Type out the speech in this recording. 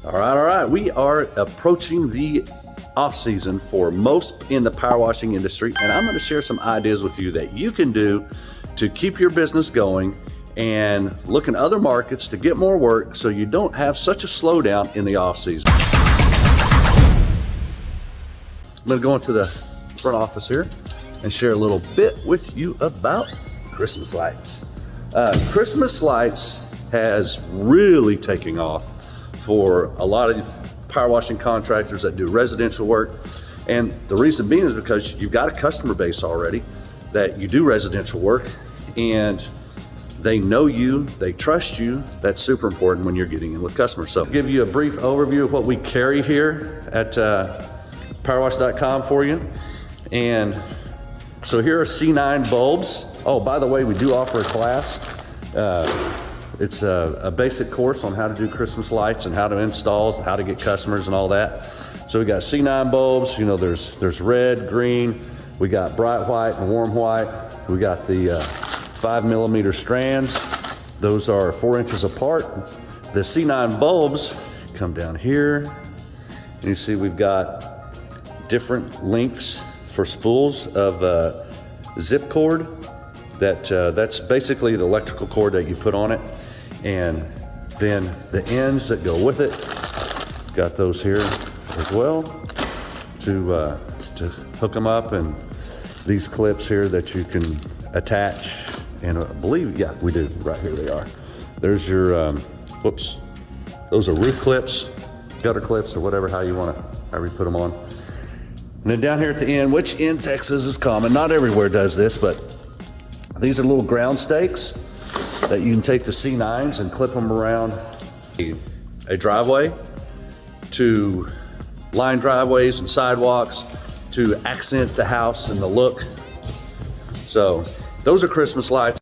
All right. We are approaching the off season for most in the power washing industry, and I'm going to share some ideas with you that you can do to keep your business going and look in other markets to get more work so you don't have such a slowdown in the off season. I'm going to go into the front office here and share a little bit with you about Christmas lights. Christmas lights has really taken off for a lot of power washing contractors that do residential work. And the reason being is because you've got a customer base already that you do residential work, and they know you, they trust you. That's super important when you're getting in with customers. So I'll give you a brief overview of what we carry here at Powerwash.com for you. And so here are C9 bulbs. Oh, by the way, we do offer a class. It's a basic course on how to do Christmas lights and how to install, how to get customers and all that. So we got C9 bulbs, you know, there's red, green, we got bright white and warm white. We got the 5mm strands. Those are 4 inches apart. The C9 bulbs come down here. And you see we've got different lengths for spools of zip cord. That's basically the electrical cord that you put on it. And then the ends that go with it, got those here as well to hook them up, and these clips here that you can attach. And I believe, yeah, we do, right here they are. There's your, whoops, those are roof clips, gutter clips, or whatever, however you put them on. And then down here at the end, which in Texas is common, not everywhere does this, but these are little ground stakes that you can take the C9s and clip them around a driveway, to line driveways and sidewalks, to accent the house and the look. So those are Christmas lights.